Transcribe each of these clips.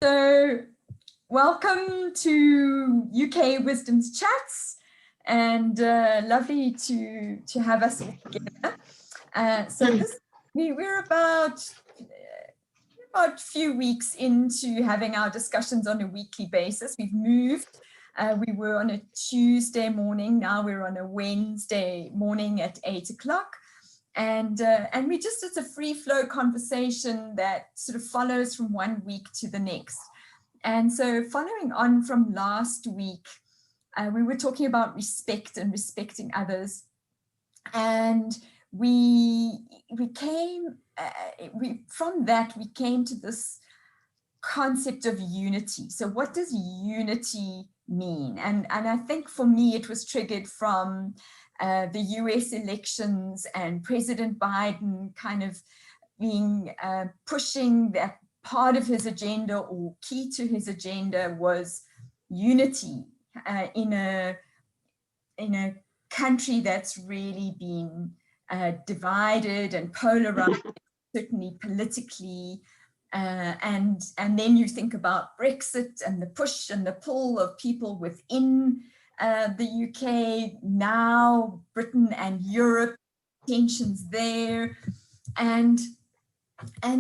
So, welcome to UK Wisdom's Chats, and lovely to have us all together. We're about a few weeks into having our discussions on a weekly basis. We've moved. We were on a Tuesday morning. Now we're on a Wednesday morning at 8 o'clock. And it's a free flow conversation that sort of follows from one week to the next. And so following on from last week, we were talking about respect and respecting others. And from that, we came to this concept of unity. So what does unity mean? And I think for me, it was triggered from the US elections and President Biden kind of being pushing that part of his agenda, or key to his agenda, was unity in a country that's really been divided and polarized, certainly politically. And then you think about Brexit and the push and the pull of people within the UK, now Britain and Europe, tensions there. And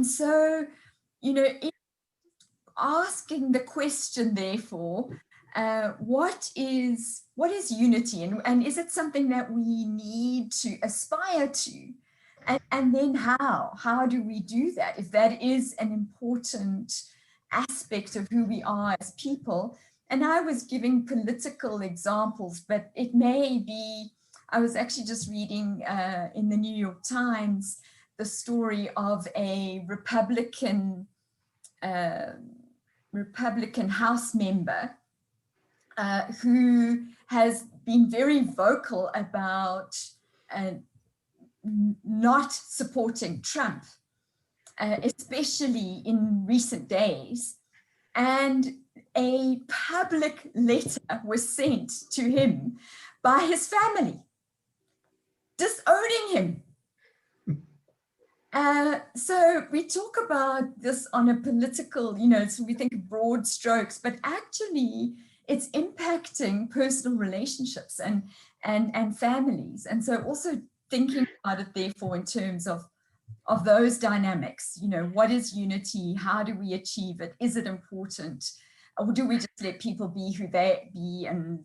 so, asking the question, therefore, what is unity, and is it something that we need to aspire to? And then how do we do that, if that is an important aspect of who we are as people? And I was giving political examples, but it may be, I was actually just reading in the New York Times the story of a Republican House member who has been very vocal about not supporting Trump, especially in recent days. And a public letter was sent to him by his family, disowning him. So we talk about this on a political, so we think of broad strokes, but actually it's impacting personal relationships and families. And so also thinking about it, therefore, in terms of those dynamics, what is unity? How do we achieve it? Is it important? Or do we just let people be who they be and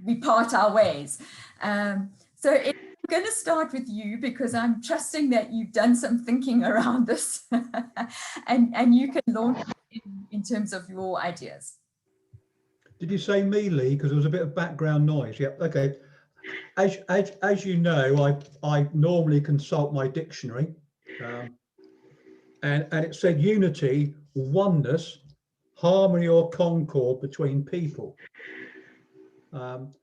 we part our ways? So I'm going to start with you, because I'm trusting that you've done some thinking around this and you can launch in terms of your ideas. Did you say me, Lee? Because there was a bit of background noise. Yep. Okay. As you know, I normally consult my dictionary, and it said unity, oneness, harmony or concord between people. And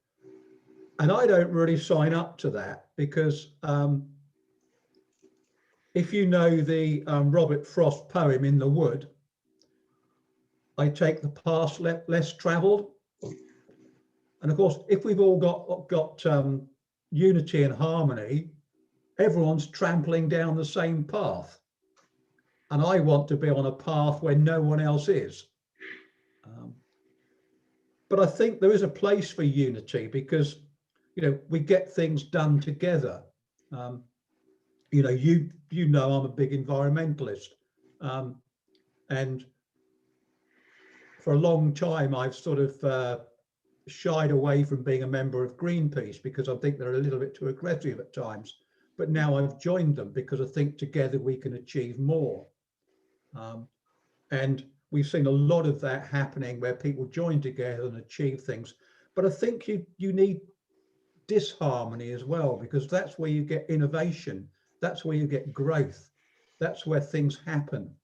I don't really sign up to that, because if you know the Robert Frost poem In the Wood, I take the path less traveled. And of course, if we've all got unity and harmony, everyone's trampling down the same path. And I want to be on a path where no one else is. But I think there is a place for unity, because, we get things done together. You know, I'm a big environmentalist. And for a long time, I've sort of shied away from being a member of Greenpeace, because I think they're a little bit too aggressive at times. But now I've joined them because I think together we can achieve more. And we've seen a lot of that happening, where people join together and achieve things. But I think you need disharmony as well, because that's where you get innovation. That's where you get growth. That's where things happen.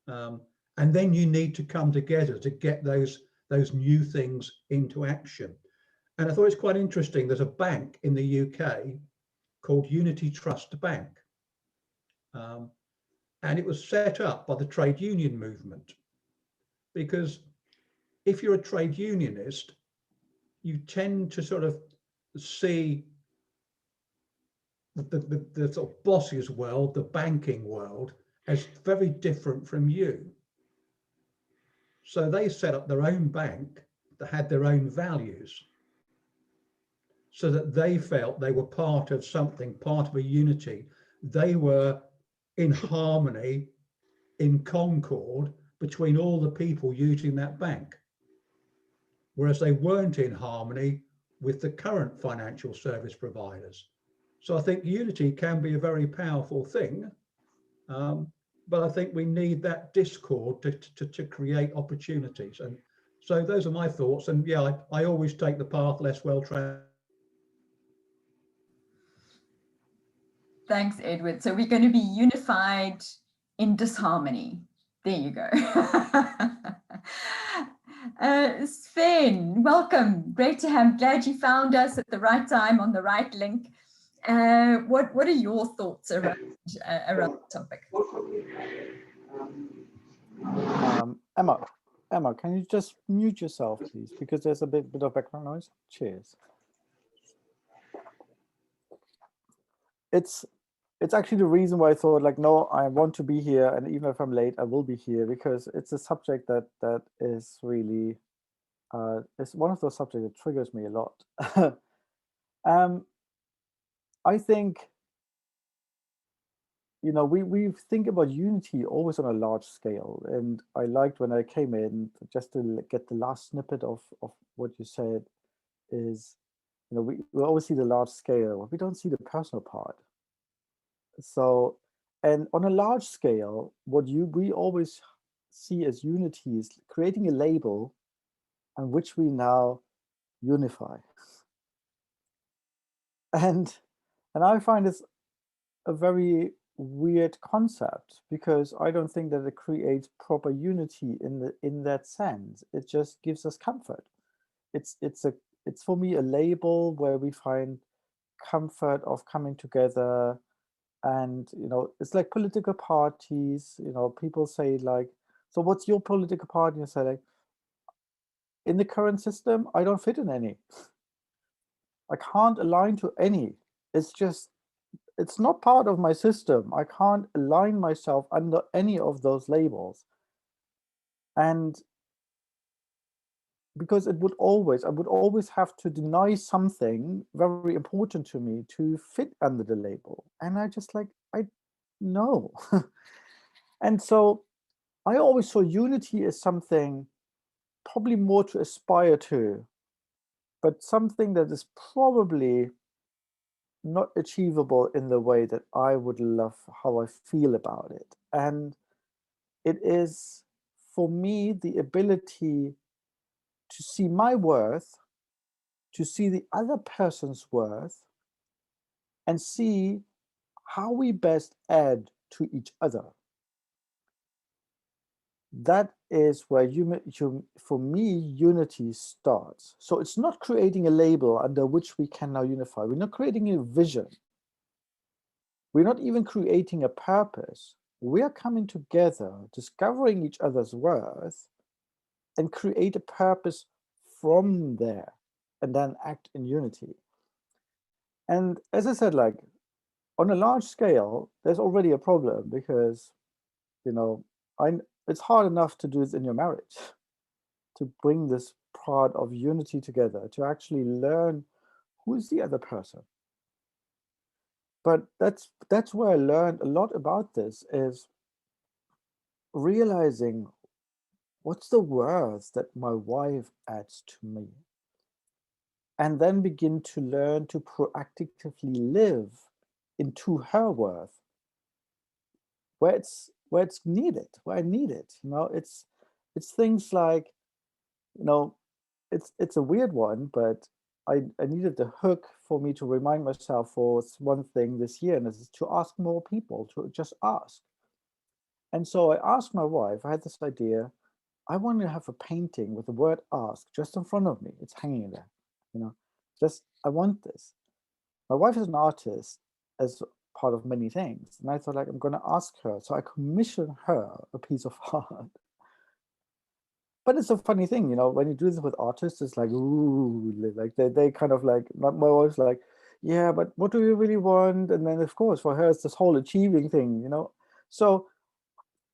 And then you need to come together to get those new things into action. And I thought it's quite interesting. There's a bank in the UK called Unity Trust Bank. And it was set up by the trade union movement, because if you're a trade unionist, you tend to sort of see the sort of bosses world, the banking world, as very different from you. So they set up their own bank that had their own values, so that they felt they were part of something, part of a unity. They were in harmony, in concord between all the people using that bank, whereas they weren't in harmony with the current financial service providers. So I think unity can be a very powerful thing, but I think we need that discord to create opportunities. And so those are my thoughts. And yeah, I always take the path less well traveled. Thanks, Edward. So we're going to be unified in disharmony. There you go. Sven, welcome. Great to have. Glad you found us at the right time on the right link. What are your thoughts around the topic? Emma, can you just mute yourself, please? Because there's a bit of background noise. Cheers. It's actually the reason why I thought, like, no, I want to be here, and even if I'm late, I will be here, because it's a subject that is really it's one of those subjects that triggers me a lot. I think, you know, we think about unity always on a large scale, and I liked when I came in, just to get the last snippet of what you said, is, you know, we always see the large scale, but we don't see the personal part. So, and on a large scale, what we always see as unity is creating a label on which we now unify. And I find this a very weird concept, because I don't think that it creates proper unity in that sense. It just gives us comfort. It's for me a label where we find comfort of coming together. And, you know, it's like political parties, you know, people say, like, so what's your political party? And say, like, in the current system, I don't fit in any. I can't align to any. It's just, it's not part of my system. I can't align myself under any of those labels. And because I would always have to deny something very important to me to fit under the label. And I just, like, I no. And so I always saw unity as something probably more to aspire to, but something that is probably not achievable in the way that I would love, how I feel about it. And it is, for me, the ability to see my worth, to see the other person's worth, and see how we best add to each other. That is where for me, unity starts. So it's not creating a label under which we can now unify. We're not creating a vision. We're not even creating a purpose. We are coming together, discovering each other's worth, and create a purpose from there, and then act in unity. And as I said, like, on a large scale, there's already a problem, because, you know, it's hard enough to do this in your marriage, to bring this part of unity together, to actually learn who is the other person. But that's where I learned a lot about this, is realizing what's the worth that my wife adds to me, and then begin to learn to proactively live into her worth, where it's needed, where I need it. You know, it's things like, you know, it's a weird one, but I needed the hook for me to remind myself for one thing this year, and this is to ask more people, to just ask. And so I asked my wife, I had this idea, I want to have a painting with the word ask just in front of me. It's hanging there, you know, just, I want this. My wife is an artist as part of many things. And I thought, like, I'm going to ask her. So I commissioned her a piece of art. But it's a funny thing, you know, when you do this with artists, it's like, ooh, like they kind of like, my wife's like, yeah, but what do you really want? And then, of course, for her, it's this whole achieving thing, you know. So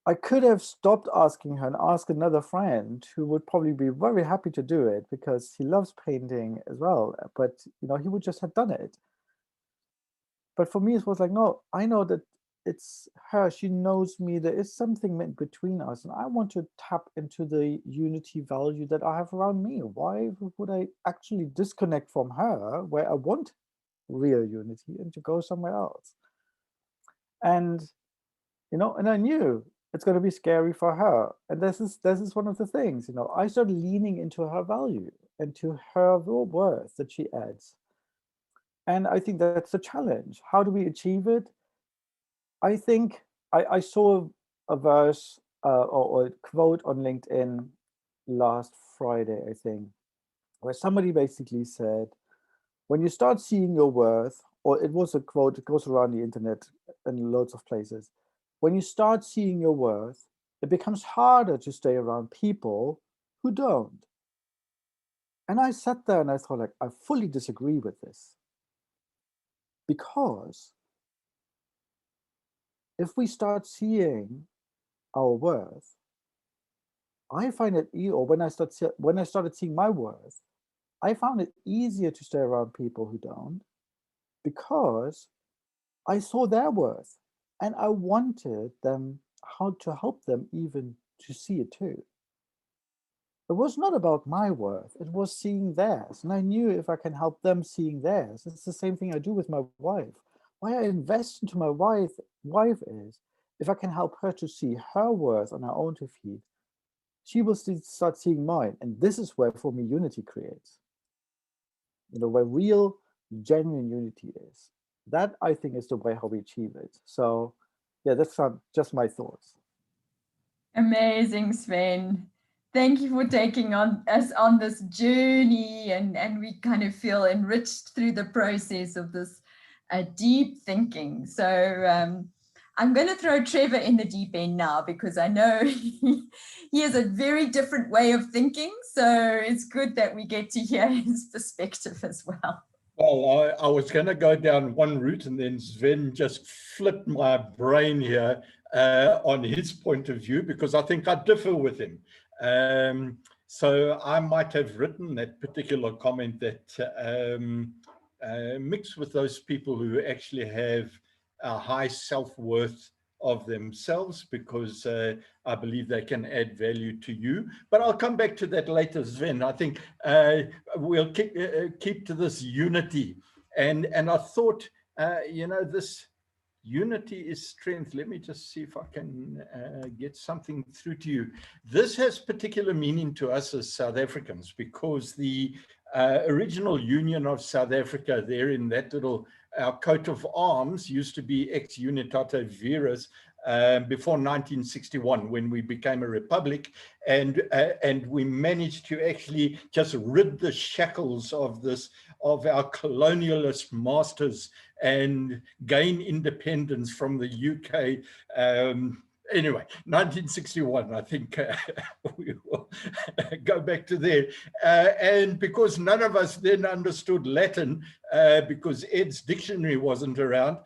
I could have stopped asking her and asked another friend who would probably be very happy to do it because he loves painting as well. But he would just have done it. But for me, it was like, no, I know that it's her. She knows me. There is something between us, and I want to tap into the unity value that I have around me. Why would I actually disconnect from her, where I want real unity, and to go somewhere else? And and I knew it's going to be scary for her. And this is one of the things. I started leaning into her value and to her worth that she adds. And I think that's the challenge. How do we achieve it? I think I saw a verse or a quote on LinkedIn last Friday, I think, where somebody basically said, when you start seeing your worth, or it was a quote, it goes around the internet in loads of places. When you start seeing your worth, it becomes harder to stay around people who don't. And I sat there and I thought, like, I fully disagree with this. Because if we start seeing our worth, I find it, or when I started seeing my worth, I found it easier to stay around people who don't, because I saw their worth and I wanted them, how to help them even to see it too. It was not about my worth, it was seeing theirs. And I knew if I can help them seeing theirs, it's the same thing I do with my wife. Why I invest into my wife is, if I can help her to see her worth on her own 2 feet, she will start seeing mine. And this is where, for me, unity creates. Where real, genuine unity is. That, I think, is the way how we achieve it. So, yeah, that's just my thoughts. Amazing, Sven. Thank you for taking us on this journey, and we kind of feel enriched through the process of this deep thinking. So I'm going to throw Trevor in the deep end now, because I know he has a very different way of thinking. So it's good that we get to hear his perspective as well. Well, I was going to go down one route, and then Sven just flipped my brain here on his point of view, because I think I differ with him. So I might have written that particular comment that mixed with those people who actually have a high self-worth of themselves, because I believe they can add value to you. But I'll come back to that later, Sven. I think we'll keep to this unity. And I thought, this unity is strength. Let me just see if I can get something through to you. This has particular meaning to us as South Africans, because the original Union of South Africa, there in that little, our coat of arms used to be ex unitate viris, before 1961, when we became a republic, and we managed to actually just rid the shackles of our colonialist masters and gain independence from the UK. Anyway, 1961, I think we will go back to there. And because none of us then understood Latin, because Ed's dictionary wasn't around,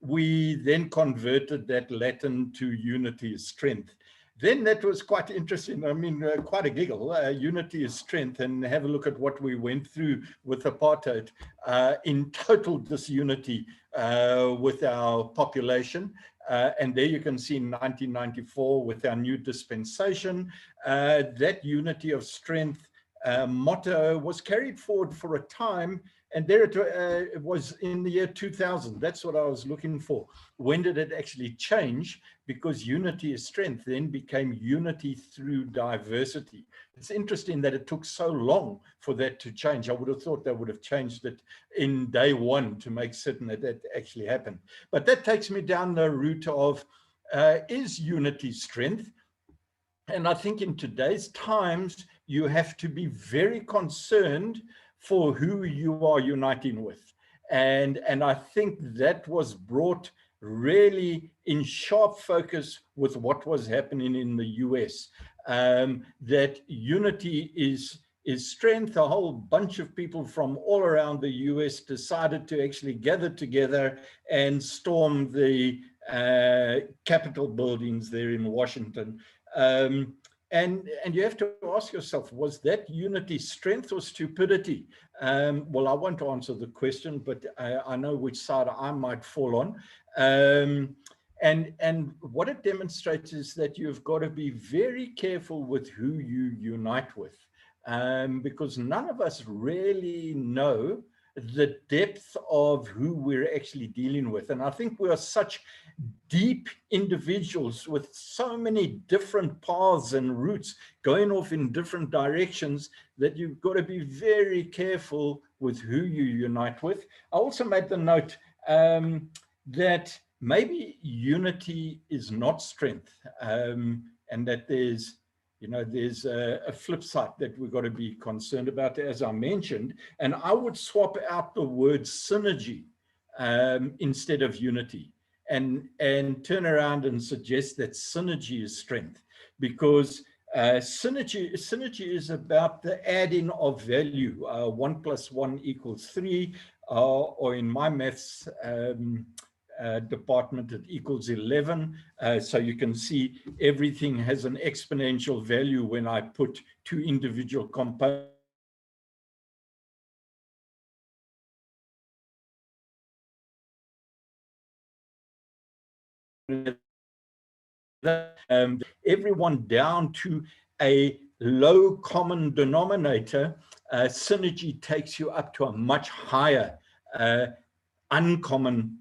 we then converted that Latin to unity is strength. Then that was quite interesting. I mean, quite a giggle. Unity is strength, and have a look at what we went through with apartheid, in total disunity with our population. And there you can see in 1994 with our new dispensation, that unity of strength motto was carried forward for a time. And there it was in the year 2000. That's what I was looking for. When did it actually change? Because unity is strength then became unity through diversity. It's interesting that it took so long for that to change. I would have thought they would have changed it in day one to make certain that that actually happened. But that takes me down the route of, is unity strength? And I think in today's times, you have to be very concerned for who you are uniting with. And I think that was brought really in sharp focus with what was happening in the US, that unity is strength. A whole bunch of people from all around the US decided to actually gather together and storm the Capitol buildings there in Washington. And you have to ask yourself, was that unity strength or stupidity? Well, I won't answer the question, but I know which side I might fall on. And what it demonstrates is that you've got to be very careful with who you unite with, because none of us really know the depth of who we're actually dealing with. And I think we are such deep individuals with so many different paths and routes going off in different directions that you've got to be very careful with who you unite with. I also made the note that maybe unity is not strength, and that there's a flip side that we've got to be concerned about, as I mentioned. And I would swap out the word synergy instead of unity, and turn around and suggest that synergy is strength, because synergy is about the adding of value. 1 + 1 = 3, or in my maths department, it equals 11. So you can see everything has an exponential value when I put two individual components. Everyone down to a low common denominator. Synergy takes you up to a much higher uncommon,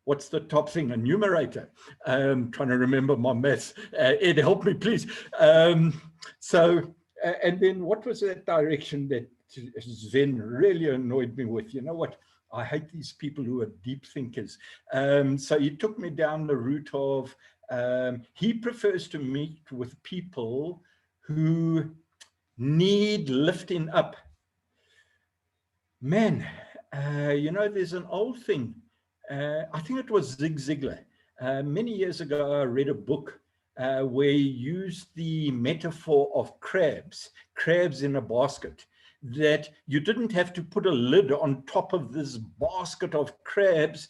what's the top thing, a numerator. Trying to remember my maths. Ed, help me, please. And then what was that direction that Zen really annoyed me with? You know what? I hate these people who are deep thinkers. So he took me down the route of, he prefers to meet with people who need lifting up. Man, there's an old thing. I think it was Zig Ziglar. Many years ago, I read a book where he used the metaphor of crabs in a basket, that you didn't have to put a lid on top of this basket of crabs,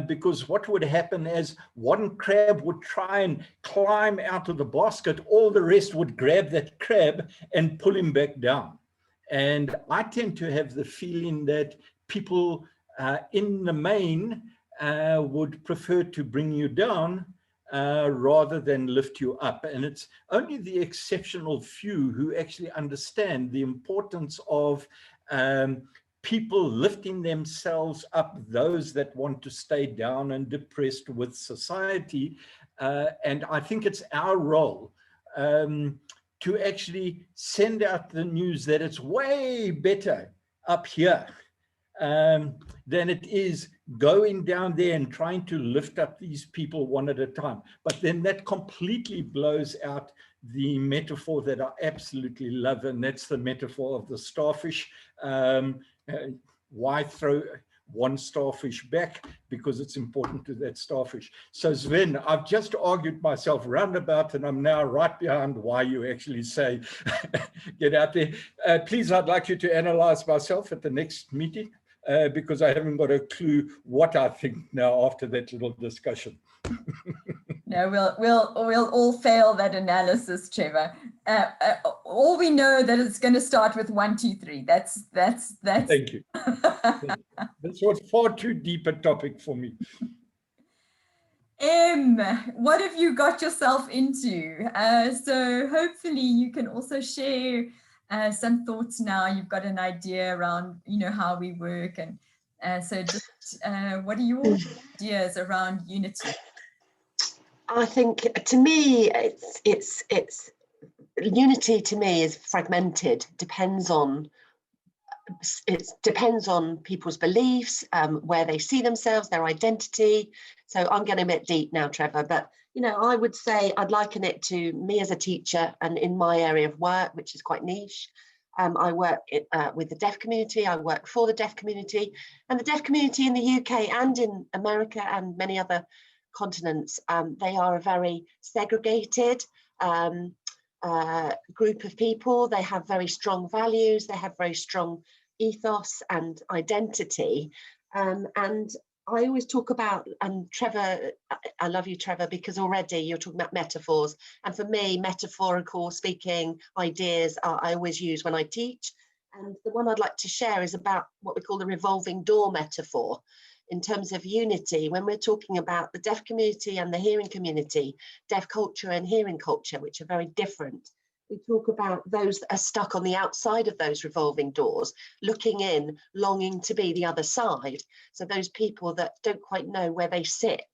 because what would happen is one crab would try and climb out of the basket, all the rest would grab that crab and pull him back down. And I tend to have the feeling that people in the main would prefer to bring you down rather than lift you up. And it's only the exceptional few who actually understand the importance of people lifting themselves up, those that want to stay down and depressed with society. And I think it's our role to actually send out the news that it's way better up here than it is going down there and trying to lift up these people one at a time. But then that completely blows out the metaphor that I absolutely love, and that's the metaphor of the starfish. Why throw one starfish back? Because it's important to that starfish. So Sven, I've just argued myself roundabout, and I'm now right behind why you actually say get out there. Please, I'd like you to analyze myself at the next meeting, because I haven't got a clue what I think now after that little discussion. No, we'll all fail that analysis, Trevor. All we know that it's going to start with 1, 2, 3. That's. Thank you. This was far too deep a topic for me. What have you got yourself into? So hopefully you can also share some thoughts now. You've got an idea around, how we work, and so just what are your ideas around unity? I think, to me, it's unity. To me, is fragmented. It depends on people's beliefs, where they see themselves, their identity. So I'm getting a bit deep now, Trevor, but I would say I'd liken it to me as a teacher, and in my area of work, which is quite niche. I work with the deaf community. I work for the deaf community, and the deaf community in the UK and in America and many other continents, they are a very segregated group of people. They have very strong values. They have very strong ethos and identity. And I always talk about, and Trevor, I love you, Trevor, because already you're talking about metaphors. And for me, metaphorical speaking ideas I always use when I teach. And the one I'd like to share is about what we call the revolving door metaphor in terms of unity. When we're talking about the deaf community and the hearing community, deaf culture and hearing culture, which are very different. We talk about those that are stuck on the outside of those revolving doors, looking in, longing to be the other side. So those people that don't quite know where they sit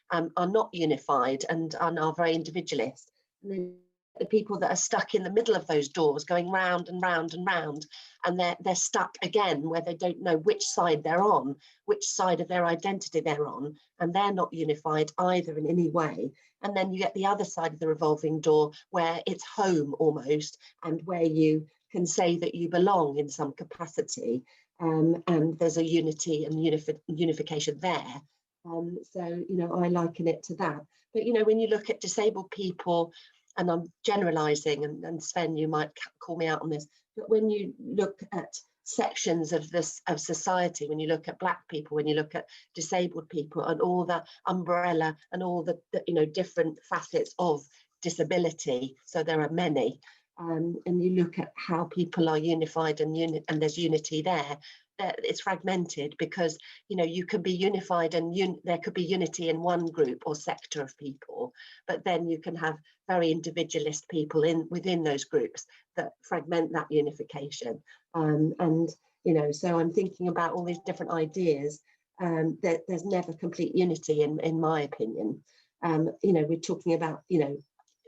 are not unified and are very individualist. And then the people that are stuck in the middle of those doors, going round and round and round, and they're stuck again where they don't know which side they're on, which side of their identity they're on, and they're not unified either in any way. And then you get the other side of the revolving door where it's home almost, and where you can say that you belong in some capacity, and there's a unity and unification there. So, you know, I liken it to that. But, you know, when you look at disabled people, and I'm generalizing, and Sven, you might call me out on this, but when you look at sections of this of society, when you look at Black people, when you look at disabled people, and all the umbrella and all the you know, different facets of disability, so there are many, and you look at how people are unified and there's unity there, it's fragmented, because, you know, you can be unified and there could be unity in one group or sector of people, but then you can have very individualist people within those groups that fragment that unification. And, you know, so I'm thinking about all these different ideas, that there's never complete unity in my opinion. You know, we're talking about, you know,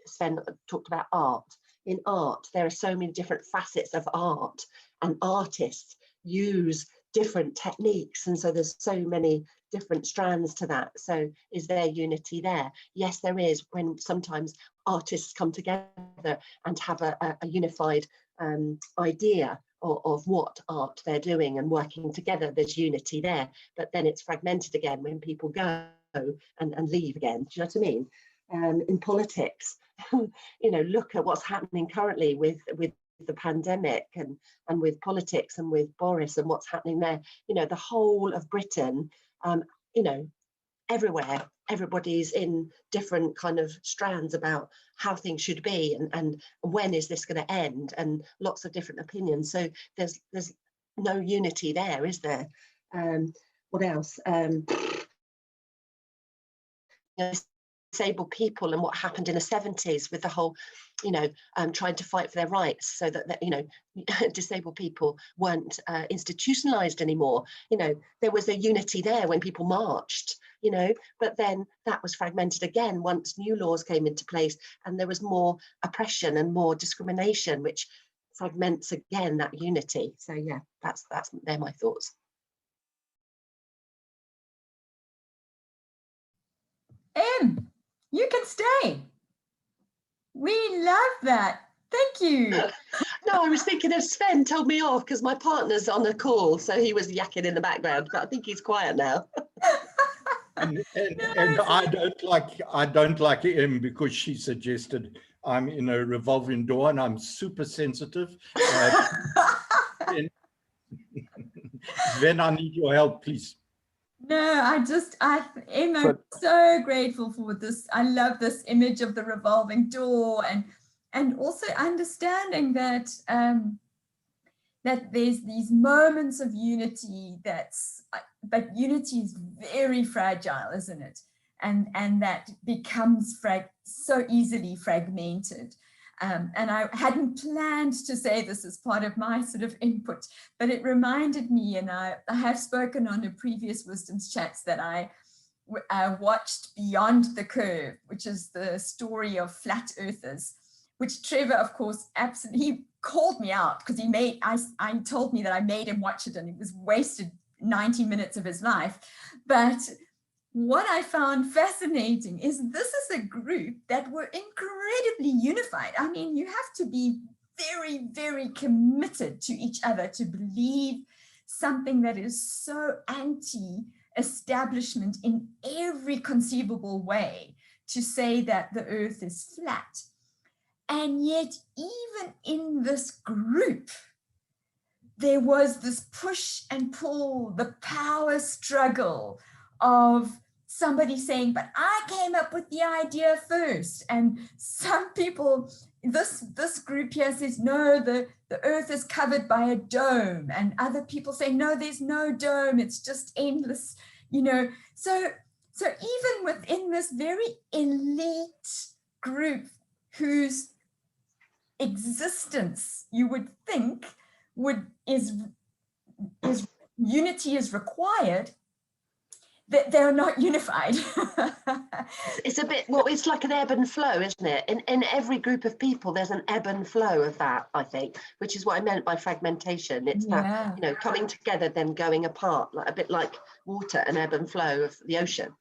Sven talked about art. In art, there are so many different facets of art, and artists use different techniques, and so there's so many different strands to that. So is there unity there? Yes, there is, when sometimes artists come together and have a unified idea of what art they're doing and working together, there's unity there. But then it's fragmented again when people go and leave again. Do you know what I mean? In politics, you know, look at what's happening currently with the pandemic and with politics and with Boris and what's happening there. You know, the whole of Britain, you know, everywhere, everybody's in different kind of strands about how things should be, and when is this going to end, and lots of different opinions. So there's no unity there, is there? What else? Disabled people and what happened in the 70s with the whole, you know, trying to fight for their rights, so that you know, disabled people weren't institutionalized anymore. You know, there was a unity there when people marched, you know, but then that was fragmented again once new laws came into place, and there was more oppression and more discrimination, which fragments again that unity. So yeah, they're my thoughts. You can stay. We love that. Thank you. No, I was thinking of Sven told me off because my partner's on a call, so he was yakking in the background, but I think he's quiet now. And I don't like him because she suggested I'm in a revolving door, and I'm super sensitive. Sven, I need your help, please. No, Emma, I'm so grateful for this. I love this image of the revolving door, and also understanding that that there's these moments of unity but unity is very fragile, isn't it? And that becomes so easily fragmented. And I hadn't planned to say this as part of my sort of input, but it reminded me, and I have spoken on a previous Wisdom's Chats, that I watched Beyond the Curve, which is the story of flat earthers, which Trevor, of course, absolutely, he called me out because I told me that I made him watch it, and it was wasted 90 minutes of his life. But what I found fascinating is this is a group that were incredibly unified. I mean, you have to be very, very committed to each other to believe something that is so anti-establishment in every conceivable way, to say that the earth is flat. And yet, even in this group, there was this push and pull, the power struggle of somebody saying, but I came up with the idea first. And some people, this group here says, no, the earth is covered by a dome. And other people say, no, there's no dome. It's just endless, you know. So even within this very elite group whose existence you would think is unity is required, that they're not unified. It's a bit, well, it's like an ebb and flow, isn't it? In every group of people, there's an ebb and flow of that, I think, which is what I meant by fragmentation. It's that, you know, coming together, then going apart, like a bit like water, an ebb and flow of the ocean.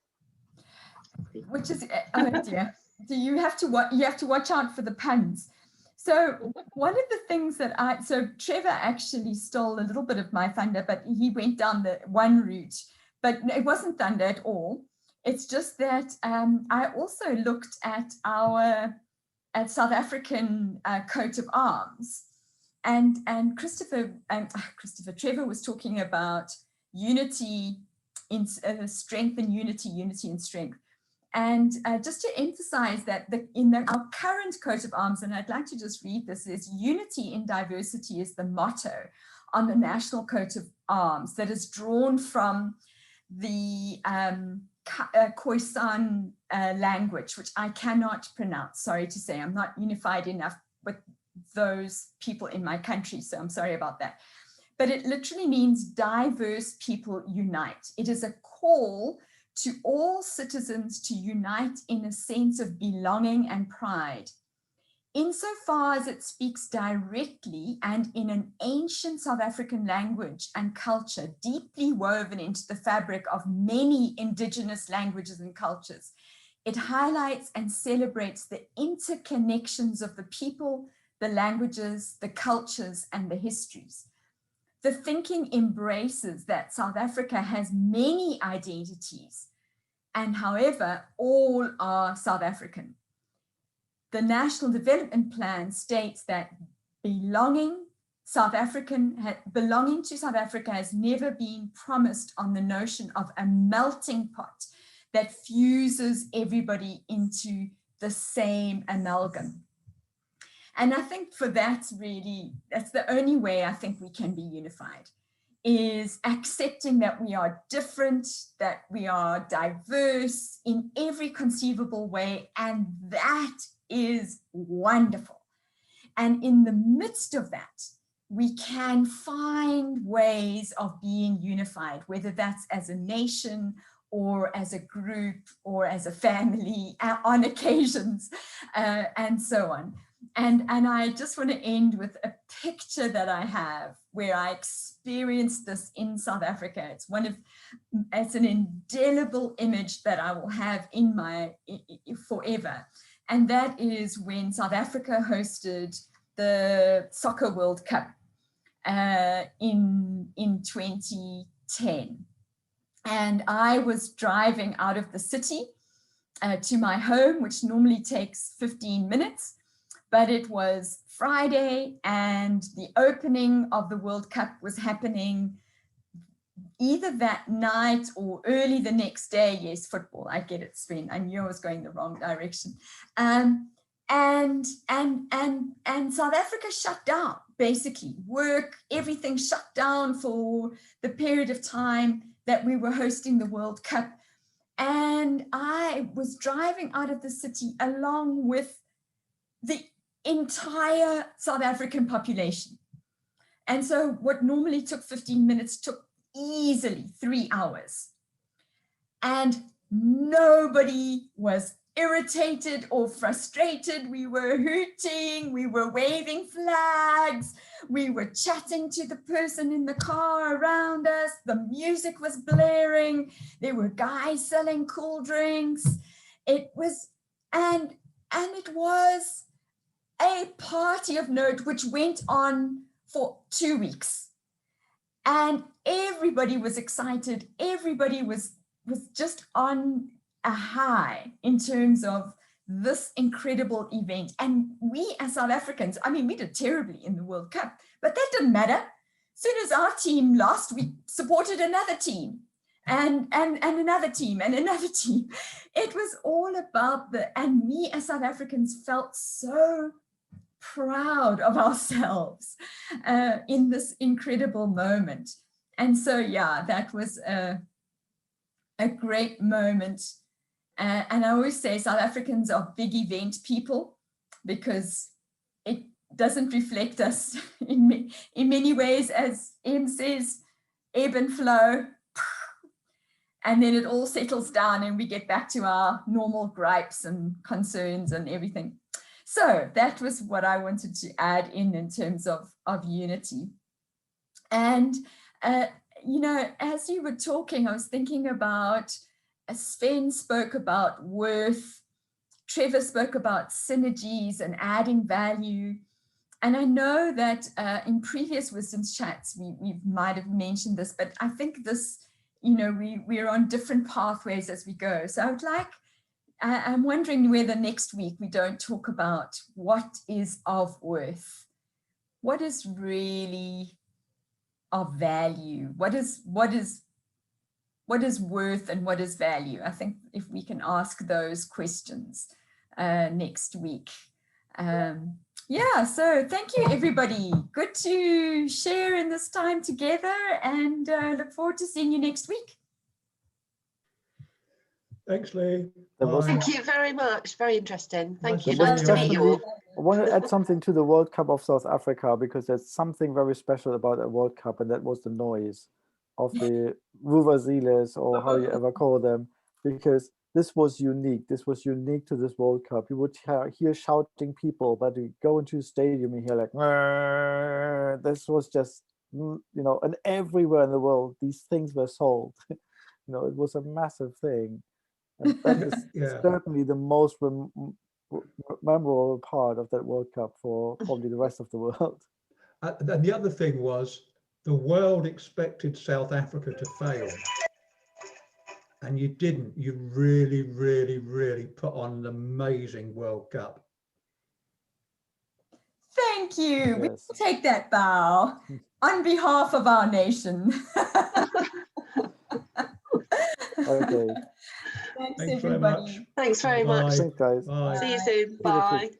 Which is, oh dear. So you have to watch out for the puns. So one of the things that so Trevor actually stole a little bit of my thunder, but he went down the one route, but it wasn't thunder at all. It's just that I also looked at our South African coat of arms, and Trevor was talking about unity in strength and unity in strength. And just to emphasize that our current coat of arms, and I'd like to just read this, is unity in diversity is the motto on the national coat of arms that is drawn from the Khoisan language, which I cannot pronounce. Sorry to say, I'm not unified enough with those people in my country, so I'm sorry about that. But it literally means diverse people unite. It is a call to all citizens to unite in a sense of belonging and pride. Insofar as it speaks directly and in an ancient South African language and culture deeply woven into the fabric of many indigenous languages and cultures, it highlights and celebrates the interconnections of the people, the languages, the cultures, and the histories. The thinking embraces that South Africa has many identities, and however, all are South African. The National Development Plan states that belonging to South Africa has never been promised on the notion of a melting pot that fuses everybody into the same amalgam. And I think for that's the only way I think we can be unified, is accepting that we are different, that we are diverse in every conceivable way, and that is wonderful. And in the midst of that, we can find ways of being unified, whether that's as a nation or as a group or as a family on occasions, and so on. And I just want to end with a picture that I have where I experienced this in South Africa. It's an indelible image that I will have in my forever. And that is when South Africa hosted the Soccer World Cup in 2010. And I was driving out of the city to my home, which normally takes 15 minutes. But it was Friday and the opening of the World Cup was happening either that night or early the next day. Yes, football, I get it, Sven. I knew I was going the wrong direction. And South Africa shut down, basically. Work, everything shut down for the period of time that we were hosting the World Cup. And I was driving out of the city along with the entire South African population. And so what normally took 15 minutes took easily 3 hours. And nobody was irritated or frustrated. We were hooting, we were waving flags, we were chatting to the person in the car around us, the music was blaring, there were guys selling cool drinks. It was a party of note which went on for 2 weeks, and everybody was excited. Everybody was just on a high in terms of this incredible event. And we as South Africans, I mean, we did terribly in the World Cup, but that didn't matter. As soon as our team lost, we supported another team. and another team and another team. It was all about and we as South Africans felt so proud of ourselves in this incredible moment. And so, yeah, that was a great moment. And I always say South Africans are big event people because it doesn't reflect us in many ways, as Em says, ebb and flow. And then it all settles down and we get back to our normal gripes and concerns and everything. So that was what I wanted to add in terms of unity. And, you know, as you were talking, I was thinking about, Sven spoke about worth, Trevor spoke about synergies and adding value. And I know that in previous Wisdom's chats, we might have mentioned this, but I think this, you know, we're on different pathways as we go. So I would like, I'm wondering whether next week we don't talk about what is of worth, what is really of value, what is worth and what is value. I think if we can ask those questions next week. Yeah, so thank you, everybody. Good to share in this time together, and look forward to seeing you next week. Thanks, Lee. Thank you very much. Very interesting. Thank you. Nice Nice to meet you all. I want to add something to the World Cup of South Africa, because there's something very special about a World Cup, and that was the noise of the vuvuzelas, or how you ever call them, because this was unique. This was unique to this World Cup. You would hear shouting people, but you go into the stadium and hear like, "Rrr." This was just, you know, and everywhere in the world, these things were sold. You know, it was a massive thing. And that is certainly the most memorable part of that World Cup for probably the rest of the world. And the other thing was, the world expected South Africa to fail. And you didn't. You really, really, really put on an amazing World Cup. Thank you. Yes. We will take that bow on behalf of our nation. Okay. Thanks Thanks everybody. very much. Thanks very much. Thanks, guys. Bye. See you soon. See you next week. Bye.